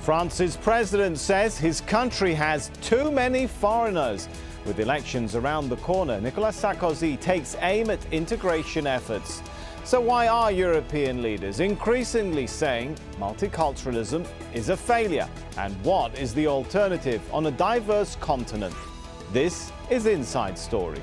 France's president says his country has too many foreigners. With elections around the corner, Nicolas Sarkozy takes aim at integration efforts. So why are European leaders increasingly saying multiculturalism is a failure? And what is the alternative on a diverse continent? This is Inside Story.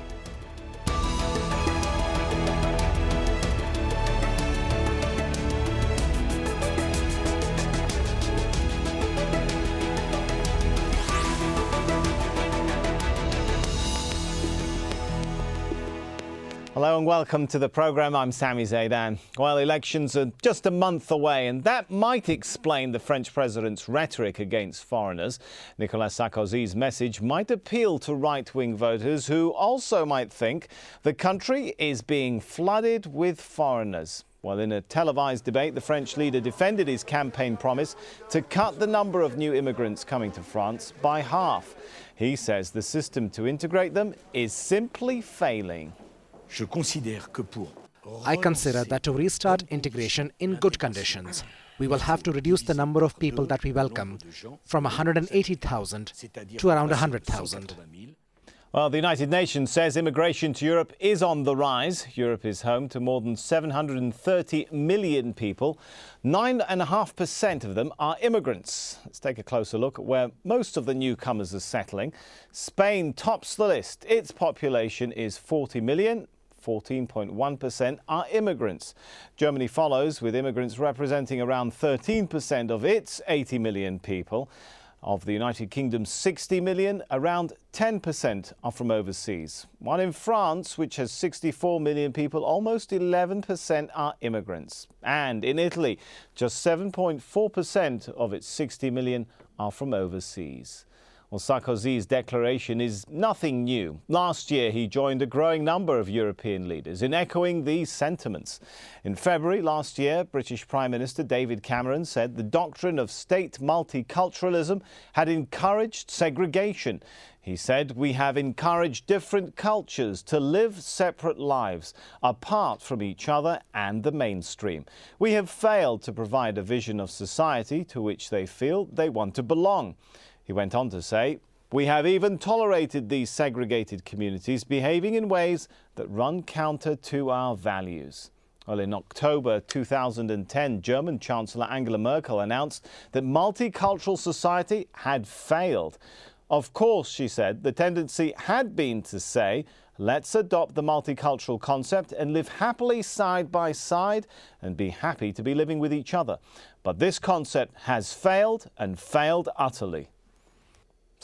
Hello and welcome to the programme. I'm Sami Zaidan. Well, elections are just a month away, and that might explain the French president's rhetoric against foreigners. Nicolas Sarkozy's message might appeal to right-wing voters who also might think the country is being flooded with foreigners. Well, in a televised debate, the French leader defended his campaign promise to cut the number of new immigrants coming to France by half. He says the system to integrate them is simply failing. I consider that to restart integration in good conditions, we will have to reduce the number of people that we welcome from 180,000 to around 100,000. Well, the United Nations says immigration to Europe is on the rise. Europe is home to more than 730 million people. 9.5% of them are immigrants. Let's take a closer look at where most of the newcomers are settling. Spain tops the list. Its population is 40 million. 14.1% are immigrants. Germany follows, with immigrants representing around 13% of its 80 million people. Of the United Kingdom's 60 million, around 10% are from overseas. While in France, which has 64 million people, almost 11% are immigrants. And in Italy, just 7.4% of its 60 million are from overseas. Well, Sarkozy's declaration is nothing new. Last year, he joined a growing number of European leaders in echoing these sentiments. In February last year, British Prime Minister David Cameron said the doctrine of state multiculturalism had encouraged segregation. He said, "We have encouraged different cultures to live separate lives, apart from each other and the mainstream. We have failed to provide a vision of society to which they feel they want to belong." He went on to say, "We have even tolerated these segregated communities behaving in ways that run counter to our values." Well, in October 2010, German Chancellor Angela Merkel announced that multicultural society had failed. Of course, she said, the tendency had been to say, let's adopt the multicultural concept and live happily side by side and be happy to be living with each other. But this concept has failed and failed utterly.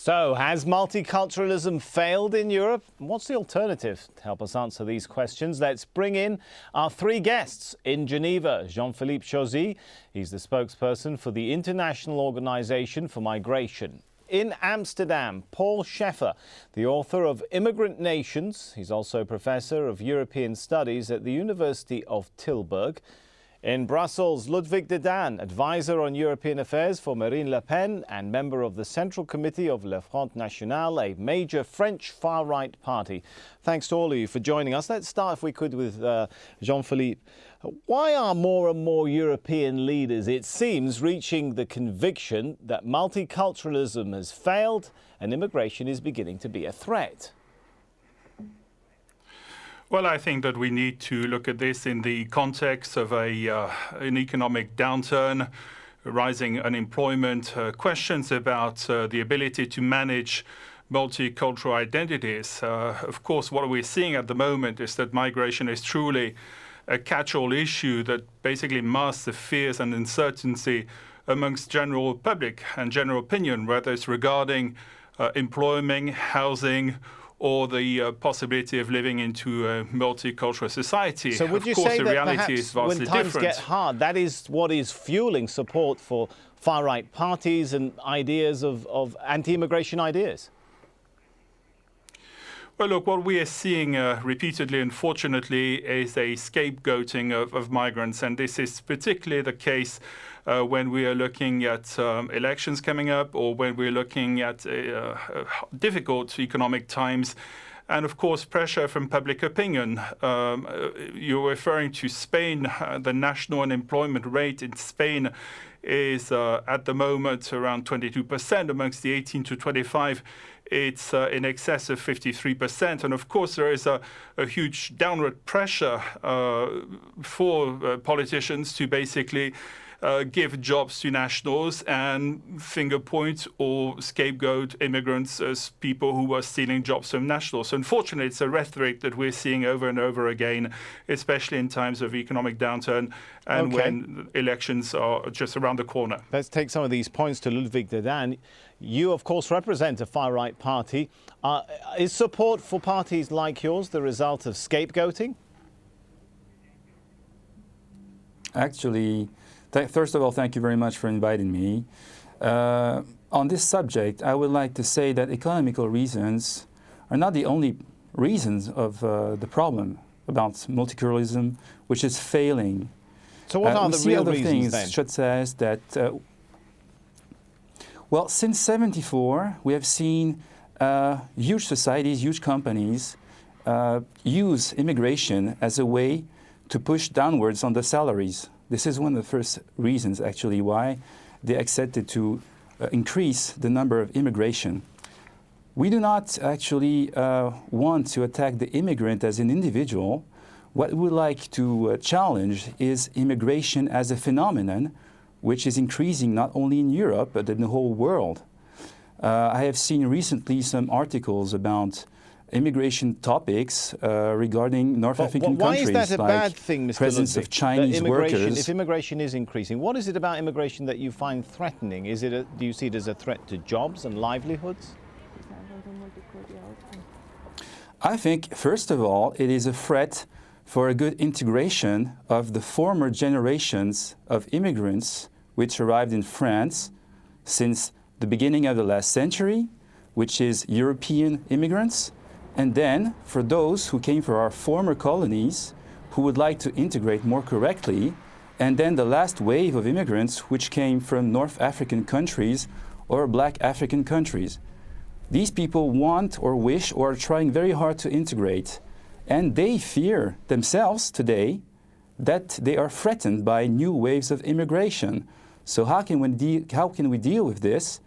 So, has multiculturalism failed in Europe? What's the alternative? To help us answer these questions, let's bring in our three guests in Geneva. Jean-Philippe Chauzy, he's the spokesperson for the International Organization for Migration. In Amsterdam, Paul Scheffer, the author of Immigrant Nations. He's also Professor of European Studies at the University of Tilburg. In Brussels, Ludovic de Danne, advisor on European affairs for Marine Le Pen and member of the Central Committee of Le Front National, a major French far-right party. Thanks to all of you for joining us. Let's start, if we could, with Jean-Philippe. Why are more and more European leaders, it seems, reaching the conviction that multiculturalism has failed and immigration is beginning to be a threat? Well, I think that we need to look at this in the context of an economic downturn, rising unemployment, questions about the ability to manage multicultural identities. Of course, what we're seeing at the moment is that migration is truly a catch-all issue that basically masks the fears and uncertainty amongst general public and general opinion, whether it's regarding employment, housing, or the possibility of living into a multicultural society. So would you say that perhaps when times get hard, that is what is fueling support for far-right parties and ideas of anti-immigration ideas? Well, look, what we are seeing repeatedly, unfortunately, is a scapegoating of migrants. And this is particularly the case when we are looking at elections coming up, or when we're looking at difficult economic times. and of course pressure from public opinion. You're referring to Spain. The national unemployment rate in Spain is at the moment around 22%. Amongst the 18 to 25, it's in excess of 53%. And of course, there is a huge downward pressure for politicians to basically give jobs to nationals and finger point or scapegoat immigrants as people who are stealing jobs from nationals. So unfortunately, it's a rhetoric that we're seeing over and over again, especially in times of economic downturn and when elections are just around the corner. Let's take some of these points to Ludovic de Danne. You, of course, represent a far-right party. Is support for parties like yours the result of scapegoating? Actually, first of all, thank you very much for inviting me. On this subject, I would like to say that economical reasons are not the only reasons of the problem about multiculturalism, which is failing. So what are the real other reasons things, then? such as that, well, since '74, we have seen huge societies, huge companies use immigration as a way to push downwards on the salaries. This is one of the first reasons, actually, why they accepted to increase the number of immigration. We do not actually want to attack the immigrant as an individual. What we like to challenge is immigration as a phenomenon, which is increasing not only in Europe, but in the whole world. I have seen recently some articles about immigration topics regarding North African countries. Why is that a bad thing, Mr. Presence Ludovic, of Chinese workers. If immigration is increasing, what is it about immigration that you find threatening? Is it do you see it as a threat to jobs and livelihoods? I think, first of all, it is a threat for a good integration of the former generations of immigrants which arrived in France since the beginning of the last century, which is European immigrants, and then for those who came from our former colonies who would like to integrate more correctly, and then the last wave of immigrants which came from North African countries or Black African countries. These people want or wish or are trying very hard to integrate, and they fear themselves today that they are threatened by new waves of immigration. So how can we deal with this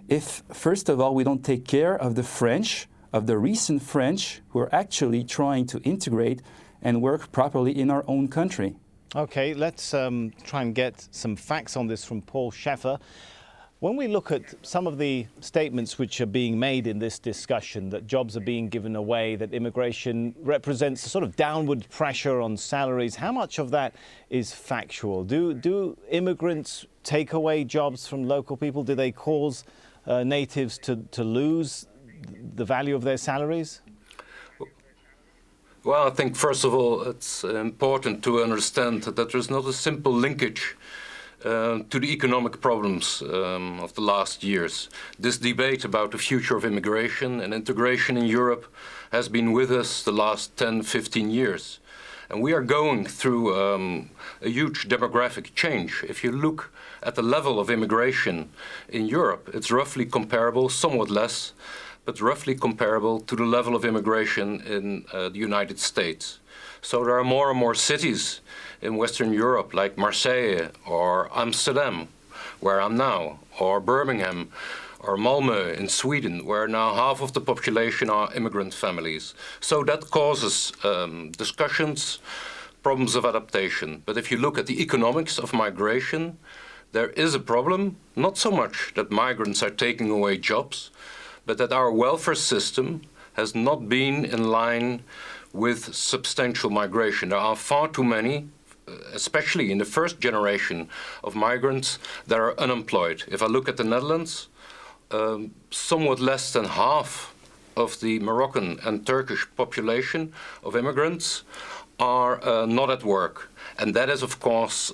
if, first of all, we don't take care of the French, of the recent French who are actually trying to integrate and work properly in our own country? Okay, let's try and get some facts on this from Paul Scheffer. When we look at some of the statements which are being made in this discussion, that jobs are being given away, that immigration represents a sort of downward pressure on salaries, how much of that is factual? Do immigrants take away jobs from local people? Do they cause natives to lose the value of their salaries? Well, I think, first of all, it's important to understand that there's not a simple linkage to the economic problems of the last years. This debate about the future of immigration and integration in Europe has been with us the last 10, 15 years. And we are going through a huge demographic change. If you look at the level of immigration in Europe, it's roughly comparable, somewhat less, but roughly comparable to the level of immigration in the United States. So there are more and more cities in Western Europe, like Marseille or Amsterdam, where I'm now, or Birmingham, or Malmö in Sweden, where now half of the population are immigrant families. So that causes discussions, problems of adaptation. But if you look at the economics of migration, there is a problem, not so much that migrants are taking away jobs, but that our welfare system has not been in line with substantial migration. There are far too many, especially in the first generation of migrants, that are unemployed. If I look at the Netherlands, somewhat less than half of the Moroccan and Turkish population of immigrants are not at work. And that is, of course,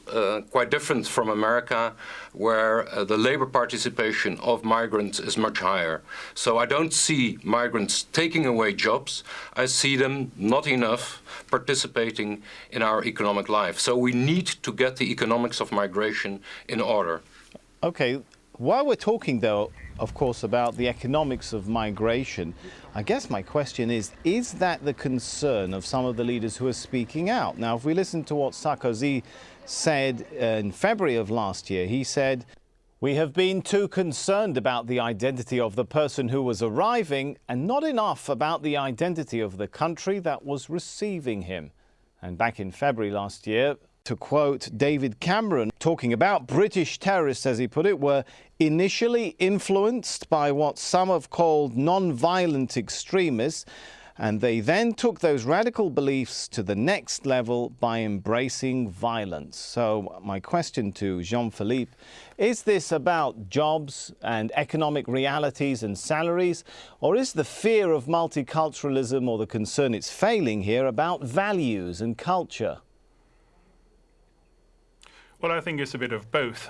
quite different from America, where the labor participation of migrants is much higher. So I don't see migrants taking away jobs. I see them not enough participating in our economic life. So we need to get the economics of migration in order. Okay, While we're talking, though, of course, about the economics of migration, I guess my question is that the concern of some of the leaders who are speaking out? Now, if we listen to what Sarkozy said in February of last year, he said, "We have been too concerned about the identity of the person who was arriving and not enough about the identity of the country that was receiving him." And back in February last year, to quote David Cameron, talking about British terrorists, as he put it, were initially influenced by what some have called non-violent extremists, and they then took those radical beliefs to the next level by embracing violence. So my question to Jean-Philippe, is this about jobs and economic realities and salaries, or is the fear of multiculturalism or the concern it's failing here about values and culture? Well, I think it's a bit of both.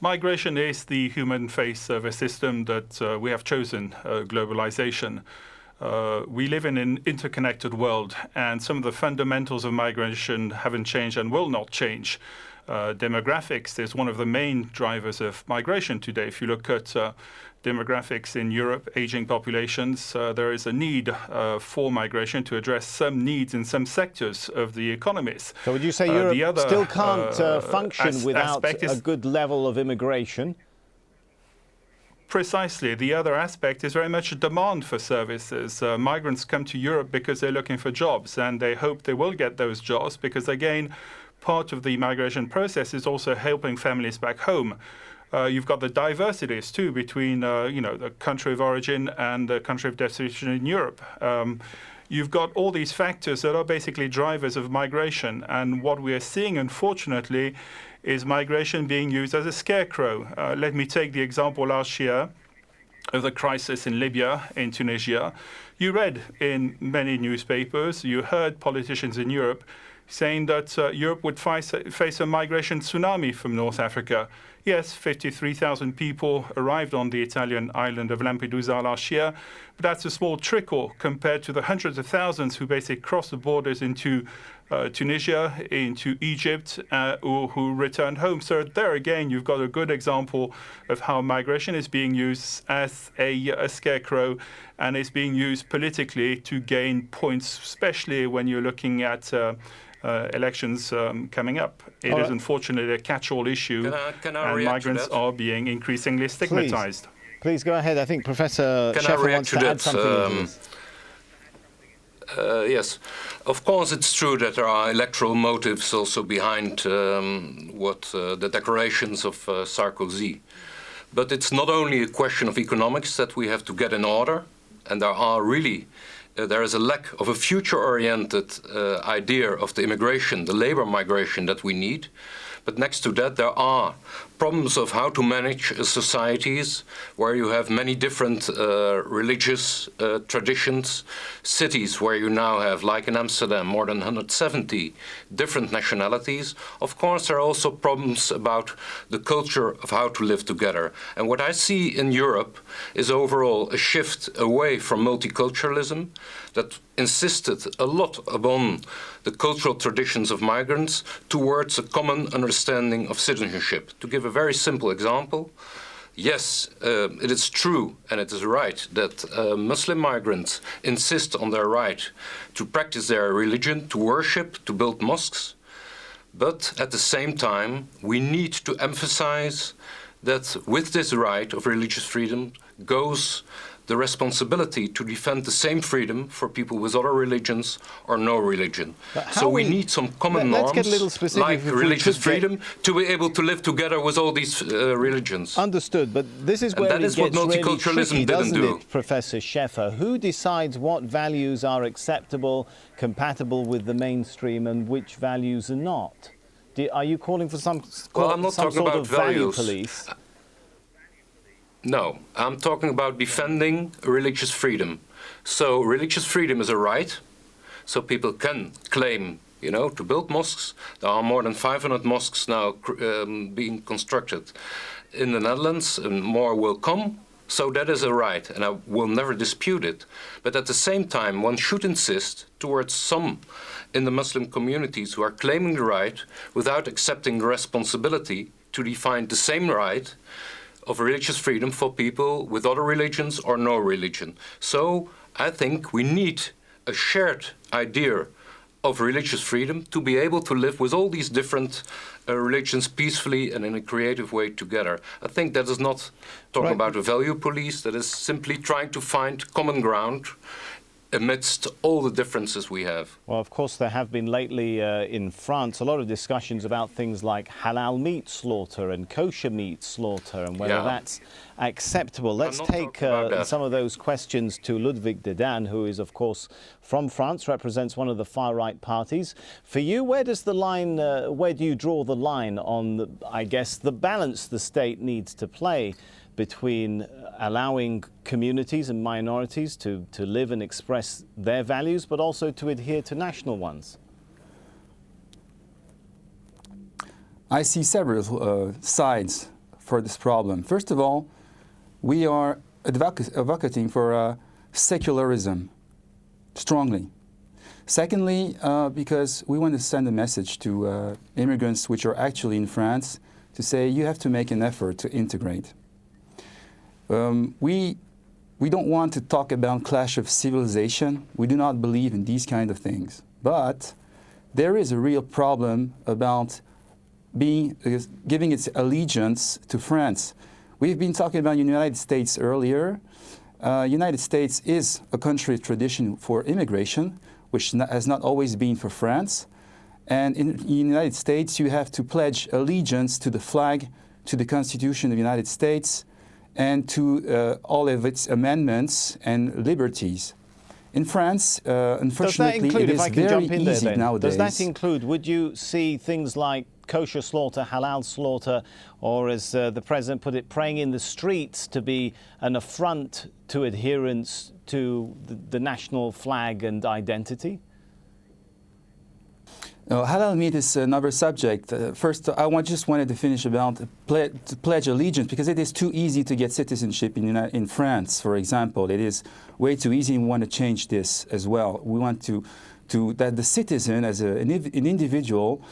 Migration is the human face of a system that we have chosen, globalization. We live in an interconnected world, and some of the fundamentals of migration haven't changed and will not change. Demographics is one of the main drivers of migration today. If you look at demographics in Europe, aging populations, there is a need for migration to address some needs in some sectors of the economies. So would you say Europe still can't function without a good level of immigration? Precisely. The other aspect is very much a demand for services. Migrants come to Europe because they're looking for jobs, and they hope they will get those jobs because, again, part of the migration process is also helping families back home. You've got the diversities too between the country of origin and the country of destination in Europe. You've got all these factors that are basically drivers of migration, and what we are seeing, unfortunately, is migration being used as a scarecrow. Let me take the example last year of the crisis in Libya, in Tunisia. You read in many newspapers, you heard politicians in Europe saying that Europe would face a migration tsunami from North Africa. Yes, 53,000 people arrived on the Italian island of Lampedusa last year, but that's a small trickle compared to the hundreds of thousands who basically crossed the borders into Tunisia, into Egypt, or who returned home. So there again, you've got a good example of how migration is being used as a scarecrow, and is being used politically to gain points, especially when you're looking at elections coming up. It is unfortunately a catch-all issue, and migrants are being increasingly stigmatized. Please go ahead. I think Professor Scheffer wants to add something to this. Yes, of course it's true that there are electoral motives also behind the declarations of Sarkozy. But it's not only a question of economics that we have to get in order, and there is a lack of a future-oriented idea of the immigration, the labor migration that we need. But next to that, there are problems of how to manage societies where you have many different religious traditions, cities where you now have, like in Amsterdam, more than 170 different nationalities. Of course, there are also problems about the culture of how to live together. And what I see in Europe is overall a shift away from multiculturalism that insisted a lot upon the cultural traditions of migrants towards a common understanding of citizenship. To give a very simple example, yes, it is true and it is right that Muslim migrants insist on their right to practice their religion, to worship, to build mosques. But at the same time, we need to emphasize that with this right of religious freedom goes the responsibility to defend the same freedom for people with other religions or no religion. So we need some common norms, like religious freedom, to be able to live together with all these religions. Understood, but this is where it gets really tricky, doesn't it, Professor Scheffer? Who decides what values are acceptable, compatible with the mainstream, and which values are not? Are you calling for some sort of value police? No, I'm talking about defending religious freedom. So religious freedom is a right, so people can claim, to build mosques. There are more than 500 mosques now being constructed in the Netherlands, and more will come. So that is a right, and I will never dispute it. But at the same time, one should insist towards some in the Muslim communities who are claiming the right without accepting the responsibility to define the same right of religious freedom for people with other religions or no religion. So I think we need a shared idea of religious freedom to be able to live with all these different religions peacefully and in a creative way together. I think that is not talking about a value police, that is simply trying to find common ground amidst all the differences we have. Well, of course, there have been lately in France a lot of discussions about things like halal meat slaughter and kosher meat slaughter and whether that's acceptable. Let's take some of those questions to Ludovic de Danne, who is, of course, from France, represents one of the far-right parties. For you, where does the line, where do you draw the line on, I guess, the balance the state needs to play between allowing communities and minorities to live and express their values, but also to adhere to national ones? I see several sides for this problem. First of all, we are advocating for secularism strongly. Secondly, because we want to send a message to immigrants which are actually in France to say you have to make an effort to integrate. We don't want to talk about clash of civilization. We do not believe in these kind of things. But there is a real problem about giving its allegiance to France. We've been talking about the United States earlier. United States is a country of tradition for immigration, which has not always been for France. And in the United States, you have to pledge allegiance to the flag, to the Constitution of the United States, and to all of its amendments and liberties. In France, unfortunately, it is very easy nowadays. Does that include, would you see things like kosher slaughter, halal slaughter, or as the President put it, praying in the streets to be an affront to adherence to the national flag and identity? Halal meat is another subject. First, I just wanted to finish about to pledge allegiance, because it is too easy to get citizenship in France, for example. It is way too easy, and we want to change this as well. We want to that the citizen, as an individual,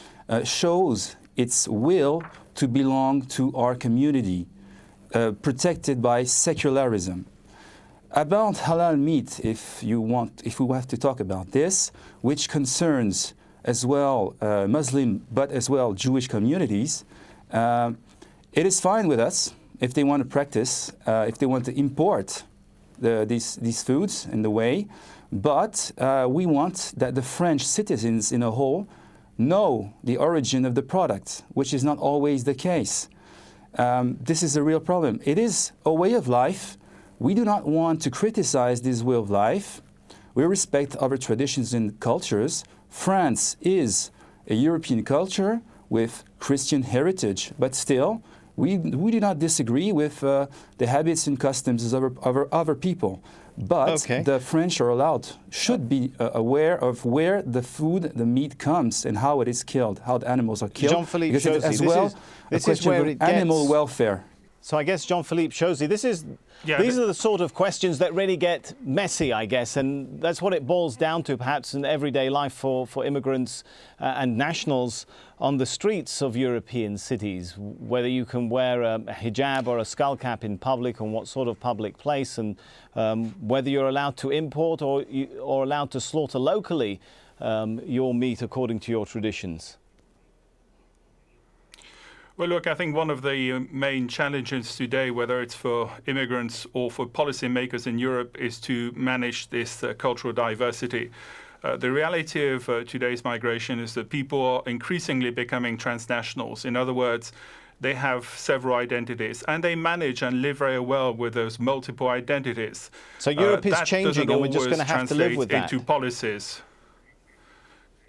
shows its will to belong to our community, protected by secularism. About halal meat, if we have to talk about this, which concerns as well Muslim, but as well Jewish communities, it is fine with us if they want to practice, if they want to import these foods in the way, but we want that the French citizens in a whole know the origin of the product, which is not always the case. This is a real problem. It is a way of life. We do not want to criticize this way of life. We respect other traditions and cultures. France is a European culture with Christian heritage, but still, we do not disagree with the habits and customs of other people. But the French are should be aware of where the meat comes and how it is killed, how the animals are killed. Jean-Philippe Chauzy, as well, this is where it gets animal welfare. So I guess, Jean-Philippe Chauzy, these are the sort of questions that really get messy, I guess, and that's what it boils down to, perhaps, in everyday life for immigrants and nationals on the streets of European cities, whether you can wear a hijab or a skull cap in public, and what sort of public place, and whether you're allowed to import or allowed to slaughter locally your meat according to your traditions. Well, look, I think one of the main challenges today, whether it's for immigrants or for policymakers in Europe, is to manage this cultural diversity. The reality of today's migration is that people are increasingly becoming transnationals. In other words, they have several identities, and they manage and live very well with those multiple identities. So Europe is changing, and we're just going to have to live with that. Into policies.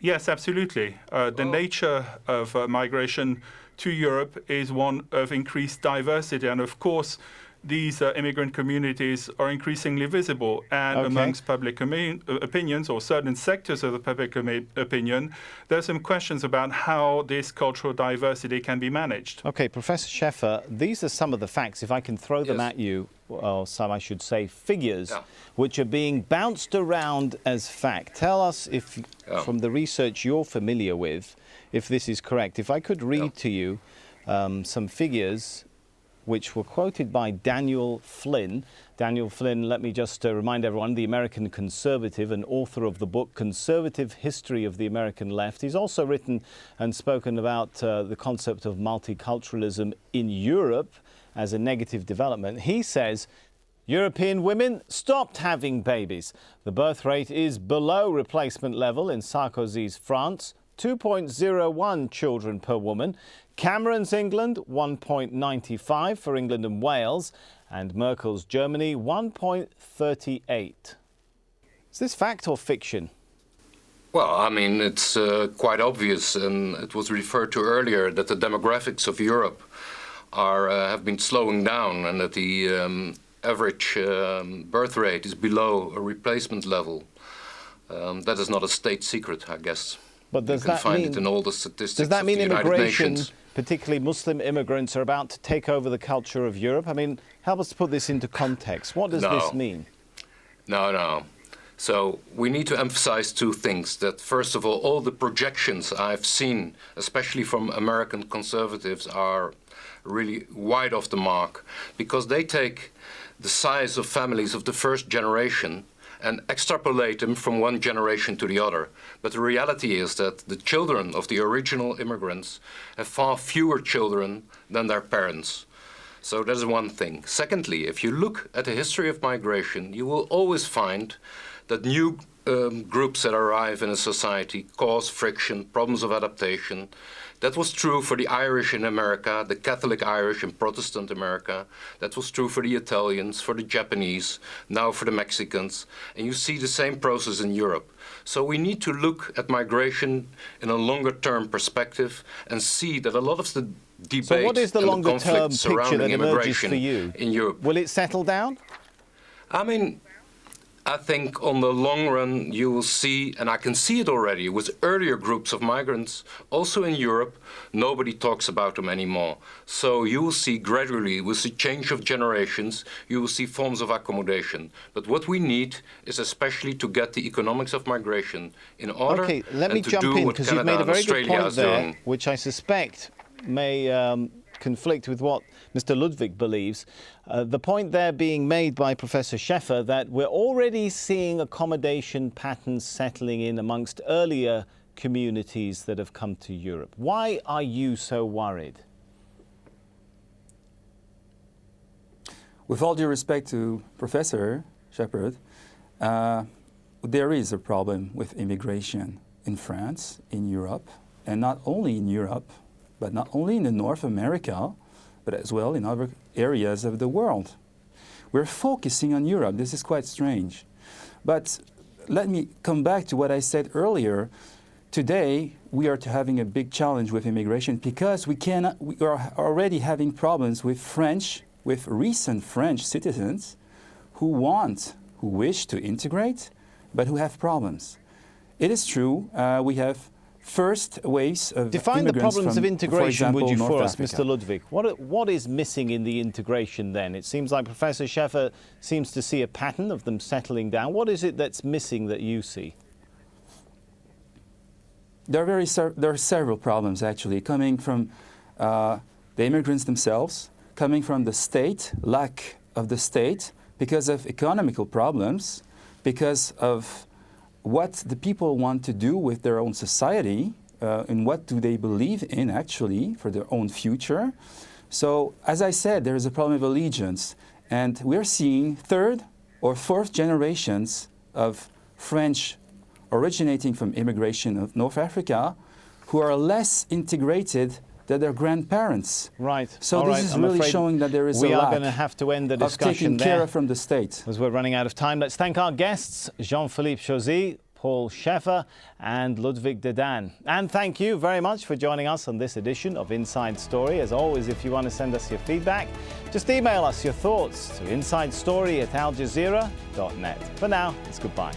Yes, absolutely. The nature of migration to Europe is one of increased diversity, and of course these immigrant communities are increasingly visible, and amongst public opinions, or certain sectors of the public opinion, there's some questions about how this cultural diversity can be managed. Okay, Professor Scheffer, these are some of the facts, if I can throw them at you, or some, I should say, figures, which are being bounced around as fact. Tell us if, from the research you're familiar with, if this is correct. If I could read to you some figures which were quoted by Daniel Flynn. Daniel Flynn, let me just remind everyone, the American conservative and author of the book Conservative History of the American Left. He's also written and spoken about the concept of multiculturalism in Europe as a negative development. He says European women stopped having babies. The birth rate is below replacement level in Sarkozy's France, 2.01 children per woman. Cameron's England, 1.95 for England and Wales, and Merkel's Germany, 1.38. Is this fact or fiction? Well, I mean, it's quite obvious, and it was referred to earlier, that the demographics of Europe have been slowing down, and that the average birth rate is below a replacement level. That is not a state secret, I guess. But does you can that find mean, it in all the statistics does that mean of the United immigration, Nations. particularly Muslim immigrants, are about to take over the culture of Europe? I mean, help us to put this into context. What does this mean? No. So we need to emphasize two things. That first of all the projections I've seen, especially from American conservatives, are really wide off the mark, because they take the size of families of the first generation and extrapolate them from one generation to the other. But the reality is that the children of the original immigrants have far fewer children than their parents. So that is one thing. Secondly, if you look at the history of migration, you will always find that new groups that arrive in a society cause friction, problems of adaptation. That was true for the Irish in America, the Catholic Irish in Protestant America. That was true for the Italians, for the Japanese, now for the Mexicans. And you see the same process in Europe. So we need to look at migration in a longer-term perspective and see that a lot of the debate So what is the and the longer-term conflict picture surrounding that emerges immigration for you? in Europe. Will it settle down? I mean, I think on the long run you will see, and I can see it already with earlier groups of migrants, also in Europe, nobody talks about them anymore. So you will see gradually, with the change of generations, you will see forms of accommodation. But what we need is especially to get the economics of migration in order. Okay, let me and to jump do in, what because you've Canada made a and very good Australia point is there, doing. which I suspect may conflict with what Mr. Ludovic believes. The point there being made by Professor Scheffer that we're already seeing accommodation patterns settling in amongst earlier communities that have come to Europe. Why are you so worried? With all due respect to Professor Shepard, there is a problem with immigration in France, in Europe, and not only in Europe, but not only in North America, but as well in other areas of the world. We're focusing on Europe. This is quite strange. But let me come back to what I said earlier. Today, we are having a big challenge with immigration because we are already having problems with recent French citizens who wish to integrate, but who have problems. It is true, we have first waves of Define the problems of integration, would you, North for us, Africa. Mr. Ludovic? What is missing in the integration then? It seems like Professor Scheffer seems to see a pattern of them settling down. What is it that's missing that you see? There are several problems, actually, coming from the immigrants themselves, coming from the state, lack of the state, because of economical problems, because of what the people want to do with their own society, and what do they believe in, actually, for their own future. So, as I said, there is a problem of allegiance. And we're seeing third or fourth generations of French originating from immigration of North Africa who are less integrated than their grandparents. Right. So All this right. is I'm really afraid showing that there is a we are lack going to have to end the of discussion taking there, care from the state. as we're running out of time. Let's thank our guests, Jean-Philippe Chauzy, Paul Scheffer and Ludovic de Danne. And thank you very much for joining us on this edition of Inside Story. As always, if you want to send us your feedback, just email us your thoughts to insidestory@aljazeera.net. For now, it's goodbye.